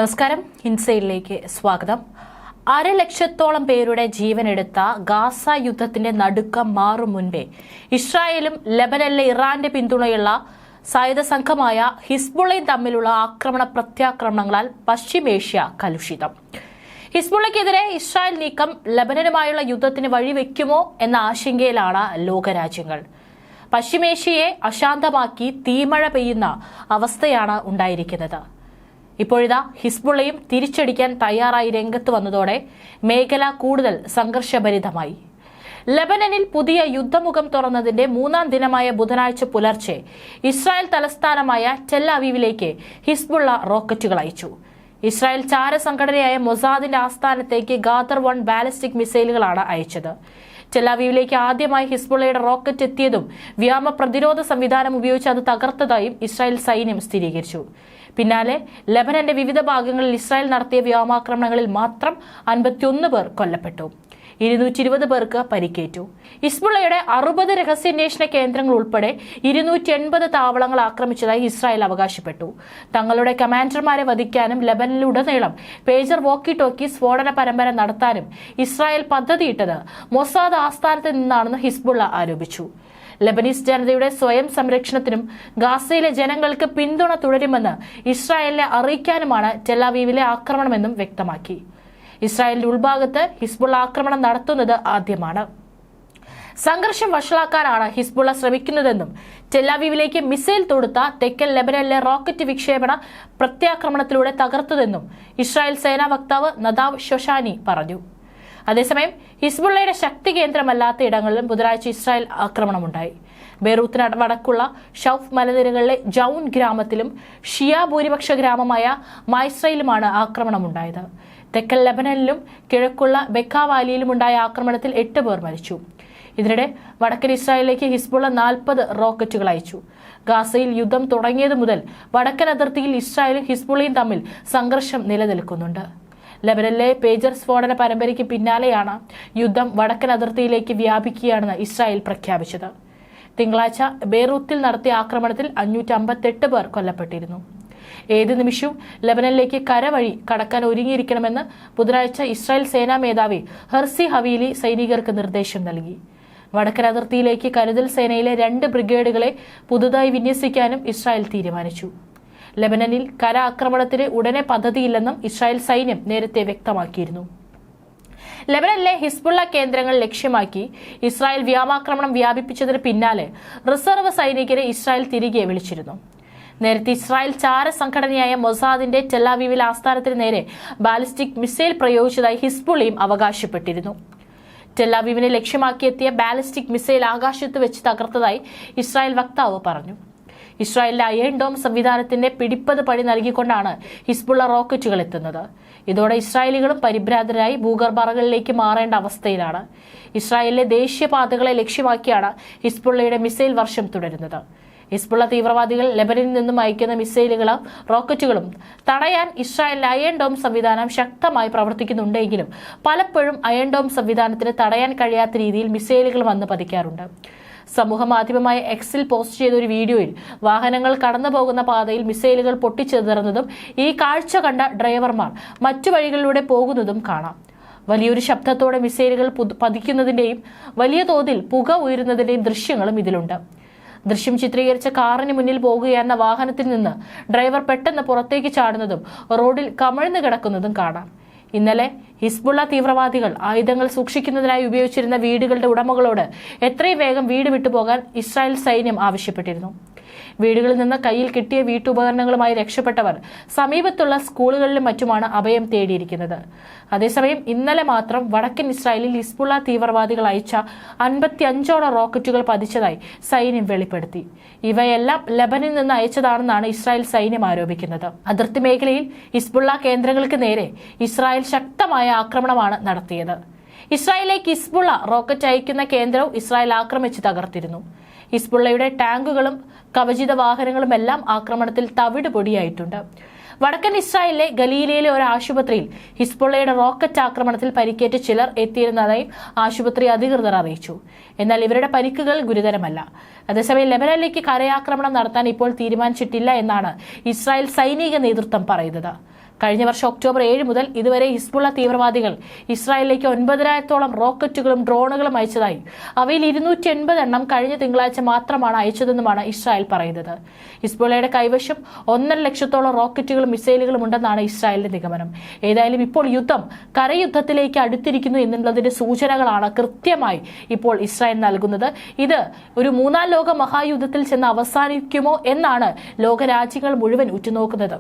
നമസ്കാരം. ഇൻസൈഡിലേക്ക് സ്വാഗതം. 1.5 ലക്ഷത്തോളം പേരുടെ ജീവനെടുത്ത ഗാസ യുദ്ധത്തിന്റെ നടുക്കം മാറും മുൻപേ ഇസ്രായേലും ലെബനനിലെ ഇറാന്റെ പിന്തുണയുള്ള സായുധ സംഘമായ ഹിസ്ബുള്ളയും തമ്മിലുള്ള ആക്രമണ പ്രത്യാക്രമണങ്ങളാൽ പശ്ചിമേഷ്യ കലുഷിതം. ഹിസ്ബുള്ളയ്ക്കെതിരെ ഇസ്രായേൽ നീക്കം ലെബനനുമായുള്ള യുദ്ധത്തിന് വഴിവെക്കുമോ എന്ന ആശങ്കയിലാണ് ലോകരാജ്യങ്ങൾ. പശ്ചിമേഷ്യയെ അശാന്തമാക്കി തീമഴ പെയ്യുന്ന അവസ്ഥയാണ് ഉണ്ടായിരിക്കുന്നത്. ഇപ്പോഴിതാ ഹിസ്ബുള്ളയും തിരിച്ചടിക്കാൻ തയ്യാറായി രംഗത്ത് വന്നതോടെ മേഖല കൂടുതൽ സംഘർഷഭരിതമായി. ലെബനനിൽ പുതിയ യുദ്ധമുഖം തുറന്നതിന്റെ 3-ാം ദിനമായ ബുധനാഴ്ച പുലർച്ചെ ഇസ്രായേൽ തലസ്ഥാനമായ ടെൽ അവീവിലേക്ക് ഹിസ്ബുള്ള റോക്കറ്റുകൾ അയച്ചു. ഇസ്രായേൽ ചാരസംഘടനയായ മൊസാദിന്റെ ആസ്ഥാനത്തേക്ക് ഗാദർ-1 ബാലിസ്റ്റിക് മിസൈലുകളാണ് അയച്ചത്. ടെൽ അവീവിലേക്ക് ആദ്യമായി ഹിസ്ബുള്ളയുടെ റോക്കറ്റ് എത്തിയതും വ്യോമ പ്രതിരോധ സംവിധാനം ഉപയോഗിച്ച് അത് തകർത്തതായും ഇസ്രായേൽ സൈന്യം സ്ഥിരീകരിച്ചു. പിന്നാലെ ലെബനന്റെ വിവിധ ഭാഗങ്ങളിൽ ഇസ്രായേൽ നടത്തിയ വ്യോമാക്രമണങ്ങളിൽ മാത്രം 51 പേർ കൊല്ലപ്പെട്ടു, 220 പേർക്ക് പരിക്കേറ്റു. ഹിസ്ബുള്ളയുടെ 60 രഹസ്യാന്വേഷണ കേന്ദ്രങ്ങൾ ഉൾപ്പെടെ 280 താവളങ്ങൾ ആക്രമിച്ചതായി ഇസ്രായേൽ അവകാശപ്പെട്ടു. തങ്ങളുടെ കമാൻഡർമാരെ വധിക്കാനും ലെബനനിലുടനീളം പേജർ വോക്കി ടോക്കി സ്ഫോടന പരമ്പര നടത്താനും ഇസ്രായേൽ പദ്ധതിയിട്ടത് മൊസാദ് ആസ്ഥാനത്ത് നിന്നാണെന്ന് ഹിസ്ബുള്ള ആരോപിച്ചു. ലെബനീസ് ജനതയുടെ സ്വയം സംരക്ഷണത്തിനും ഗാസയിലെ ജനങ്ങൾക്ക് പിന്തുണ തുടരുമെന്ന് ഇസ്രായേലിനെ അറിയിക്കാനുമാണ് ടെൽ അവീവിലെ ആക്രമണമെന്നും വ്യക്തമാക്കി. ഇസ്രായേലിന്റെ ഉൾഭാഗത്ത് ഹിസ്ബുള്ള ആക്രമണം നടത്തുന്നത് ആദ്യമാണ്. സംഘർഷം വഷളാക്കാനാണ് ഹിസ്ബുള്ള ശ്രമിക്കുന്നതെന്നും ടെൽ അവീവിലേക്ക് മിസൈൽ തൊടുത്ത തെക്കൻ ലെബനനിലെ റോക്കറ്റ് വിക്ഷേപണ പ്രത്യാക്രമണത്തിലൂടെ തകർത്തതെന്നും ഇസ്രായേൽ സേനാ വക്താവ് നദാവ് ഷൊഷാനി പറഞ്ഞു. അതേസമയം ഹിസ്ബുള്ളയുടെ ശക്തി കേന്ദ്രമല്ലാത്ത ഇടങ്ങളിലും ബുധനാഴ്ച ഇസ്രായേൽ ആക്രമണമുണ്ടായി. ബെയ്റൂത്തിന് വടക്കുള്ള ഷൌഫ് മലനിരകളിലെ ജൌൻ ഗ്രാമത്തിലും ഷിയ ഭൂരിപക്ഷ ഗ്രാമമായ മൈസ്രയിലുമാണ് ആക്രമണമുണ്ടായത്. തെക്കൻ ലെബനനിലും കിഴക്കുള്ള ബെക്ക വാലിയിലും ഉണ്ടായ ആക്രമണത്തിൽ 8 പേർ മരിച്ചു. ഇതിനിടെ വടക്കൻ ഇസ്രായേലിലേക്ക് ഹിസ്ബുള്ള 40 റോക്കറ്റുകൾ അയച്ചു. ഗാസയിൽ യുദ്ധം തുടങ്ങിയതു മുതൽ വടക്കൻ അതിർത്തിയിൽ ഇസ്രായേലും ഹിസ്ബുള്ളയും തമ്മിൽ സംഘർഷം നിലനിൽക്കുന്നുണ്ട്. ലെബനനിലെ പേജർ സ്ഫോടന പരമ്പരയ്ക്ക് പിന്നാലെയാണ് യുദ്ധം വടക്കൻ അതിർത്തിയിലേക്ക് വ്യാപിക്കുകയാണെന്ന് ഇസ്രായേൽ പ്രഖ്യാപിച്ചത്. തിങ്കളാഴ്ച ബെയ്റൂത്തിൽ നടത്തിയ ആക്രമണത്തിൽ 558 പേർ കൊല്ലപ്പെട്ടിരുന്നു. ഏത് നിമിഷവും ലെബനനിലേക്ക് കരവഴി കടക്കാൻ ഒരുങ്ങിയിരിക്കണമെന്ന് ബുധനാഴ്ച ഇസ്രായേൽ സേനാ മേധാവി ഹെർസി ഹവീലി സൈനികർക്ക് നിർദ്ദേശം നൽകി. വടക്കൻ അതിർത്തിയിലേക്ക് കരുതൽ സേനയിലെ 2 ബ്രിഗേഡുകളെ പുതുതായി വിന്യസിക്കാനും ഇസ്രായേൽ തീരുമാനിച്ചു. ലെബനനിൽ കര ആക്രമണത്തിന് ഉടനെ പദ്ധതിയില്ലെന്നും ഇസ്രായേൽ സൈന്യം നേരത്തെ വ്യക്തമാക്കിയിരുന്നു. ലെബനനിലെ ഹിസ്ബുള്ള കേന്ദ്രങ്ങൾ ലക്ഷ്യമാക്കി ഇസ്രായേൽ വ്യോമാക്രമണം വ്യാപിപ്പിച്ചതിന് പിന്നാലെ റിസർവ് സൈനികരെ ഇസ്രായേൽ തിരികെ വിളിച്ചിരുന്നു. നേരത്തെ ഇസ്രായേൽ ചാരസംഘടനയായ മൊസാദിന്റെ ടെൽ അവീവിൽ ആസ്ഥാനത്തിന് നേരെ ബാലിസ്റ്റിക് മിസൈൽ പ്രയോഗിച്ചതായി ഹിസ്ബുള്ളയും അവകാശപ്പെട്ടിരുന്നു. ടെൽ അവീവിനെ ലക്ഷ്യമാക്കിയെത്തിയ ബാലിസ്റ്റിക് മിസൈൽ ആകാശത്ത് വെച്ച് തകർത്തതായി ഇസ്രായേൽ വക്താവ് പറഞ്ഞു. ഇസ്രായേലിലെ അയൺ ഡോം സംവിധാനത്തിന്റെ പിടിപ്പത് പണി നൽകിക്കൊണ്ടാണ് ഹിസ്ബുള്ള റോക്കറ്റുകൾ എത്തുന്നത്. ഇതോടെ ഇസ്രായേലികളും പരിഭ്രാന്തരായി ഭൂഗർഭറകളിലേക്ക് മാറേണ്ട അവസ്ഥയിലാണ്. ഇസ്രായേലിലെ ദേശീയപാതകളെ ലക്ഷ്യമാക്കിയാണ് ഹിസ്ബുള്ളയുടെ മിസൈൽ വർഷം തുടരുന്നത്. ഹിസ്ബുള്ള തീവ്രവാദികൾ ലെബനനിൽ നിന്നും അയക്കുന്ന മിസൈലുകളും റോക്കറ്റുകളും തടയാൻ ഇസ്രായേലിലെ അയൺ ഡോം സംവിധാനം ശക്തമായി പ്രവർത്തിക്കുന്നുണ്ടെങ്കിലും പലപ്പോഴും അയൺ ഡോം സംവിധാനത്തിന് തടയാൻ കഴിയാത്ത രീതിയിൽ മിസൈലുകൾ വന്ന് പതിക്കാറുണ്ട്. സമൂഹ മാധ്യമമായ എക്സിൽ പോസ്റ്റ് ചെയ്ത ഒരു വീഡിയോയിൽ വാഹനങ്ങൾ കടന്നു പോകുന്ന പാതയിൽ മിസൈലുകൾ പൊട്ടിച്ചെതറുന്നതും ഈ കാഴ്ച കണ്ട ഡ്രൈവർമാർ മറ്റു വഴികളിലൂടെ പോകുന്നതും കാണാം. വലിയൊരു ശബ്ദത്തോടെ മിസൈലുകൾ പതിക്കുന്നതിന്റെയും വലിയ തോതിൽ പുക ഉയരുന്നതിന്റെയും ദൃശ്യങ്ങളും ഇതിലുണ്ട്. ദൃശ്യം ചിത്രീകരിച്ച കാറിന് മുന്നിൽ പോകുകയെന്ന വാഹനത്തിൽ നിന്ന് ഡ്രൈവർ പെട്ടെന്ന് പുറത്തേക്ക് ചാടുന്നതും റോഡിൽ കമിഴ്ന്നു കിടക്കുന്നതും കാണാം. ഇന്നലെ ഹിസ്ബുള്ള തീവ്രവാദികൾ ആയുധങ്ങൾ സൂക്ഷിക്കുന്നതിനായി ഉപയോഗിച്ചിരുന്ന വീടുകളുടെ ഉടമകളോട് എത്രയും വേഗം വീട് വിട്ടുപോകാൻ ഇസ്രായേൽ സൈന്യം ആവശ്യപ്പെട്ടിരുന്നു. വീടുകളിൽ നിന്ന് കയ്യിൽ കിട്ടിയ വീട്ടുപകരണങ്ങളുമായി രക്ഷപ്പെട്ടവർ സമീപത്തുള്ള സ്കൂളുകളിലും മറ്റുമാണ് അഭയം തേടിയിരിക്കുന്നത്. അതേസമയം ഇന്നലെ മാത്രം വടക്കൻ ഇസ്രായേലിൽ ഹിസ്ബുള്ള തീവ്രവാദികൾ അയച്ച 55ഓളം റോക്കറ്റുകൾ പതിച്ചതായി സൈന്യം വെളിപ്പെടുത്തി. ഇവയെല്ലാം ലെബനിൽ നിന്ന് അയച്ചതാണെന്നാണ് ഇസ്രായേൽ സൈന്യം ആരോപിക്കുന്നത്. അതിർത്തി മേഖലയിൽ ഹിസ്ബുള്ള കേന്ദ്രങ്ങൾക്ക് നേരെ ഇസ്രായേൽ ശക്തമായ ആക്രമണമാണ് നടത്തിയത്. ഇസ്രായേലിലേക്ക് ഹിസ്ബുള്ള റോക്കറ്റ് അയക്കുന്ന കേന്ദ്രവും ഇസ്രായേൽ ആക്രമിച്ച് തകർത്തിരുന്നു. ഹിസ്ബുള്ളയുടെ ടാങ്കുകളും കവചിത വാഹനങ്ങളുമെല്ലാം ആക്രമണത്തിൽ തവിട് പൊടിയായിട്ടുണ്ട്. വടക്കൻ ഇസ്രായേലിലെ ഗലീലയിലെ ഒരു ആശുപത്രിയിൽ ഹിസ്ബുള്ളയുടെ റോക്കറ്റ് ആക്രമണത്തിൽ പരിക്കേറ്റ ചിലർ എത്തിയിരുന്നതായി ആശുപത്രി അധികൃതർ അറിയിച്ചു. എന്നാൽ ഇവരുടെ പരിക്കുകൾ ഗുരുതരമല്ല. അതേസമയം ലെബനനിലേക്ക് കരയാക്രമണം നടത്താൻ ഇപ്പോൾ തീരുമാനിച്ചിട്ടില്ല എന്നാണ് ഇസ്രായേൽ സൈനിക നേതൃത്വം പറയുന്നത്. കഴിഞ്ഞ വർഷം ഒക്ടോബർ 7 മുതൽ ഇതുവരെ ഹിസ്ബുള്ള തീവ്രവാദികൾ ഇസ്രായേലിലേക്ക് 9,000-ഓളം റോക്കറ്റുകളും ഡ്രോണുകളും അയച്ചതായി അവയിൽ 280 എണ്ണം കഴിഞ്ഞ തിങ്കളാഴ്ച മാത്രമാണ് അയച്ചതെന്നുമാണ് ഇസ്രായേൽ പറയുന്നത്. ഹിസ്ബുള്ളയുടെ കൈവശം 1.5 ലക്ഷത്തോളം റോക്കറ്റുകളും മിസൈലുകളും ഉണ്ടെന്നാണ് ഇസ്രായേലിന്റെ നിഗമനം. ഏതായാലും ഇപ്പോൾ യുദ്ധം കരയുദ്ധത്തിലേക്ക് അടുത്തിരിക്കുന്നു എന്നുള്ളതിന്റെ സൂചനകളാണ് കൃത്യമായി ഇപ്പോൾ ഇസ്രായേൽ നൽകുന്നത്. ഇത് ഒരു 3-ാം ലോക മഹായുദ്ധത്തിൽ ചെന്ന് അവസാനിക്കുമോ എന്നാണ് ലോകരാജ്യങ്ങൾ മുഴുവൻ ഉറ്റുനോക്കുന്നത്.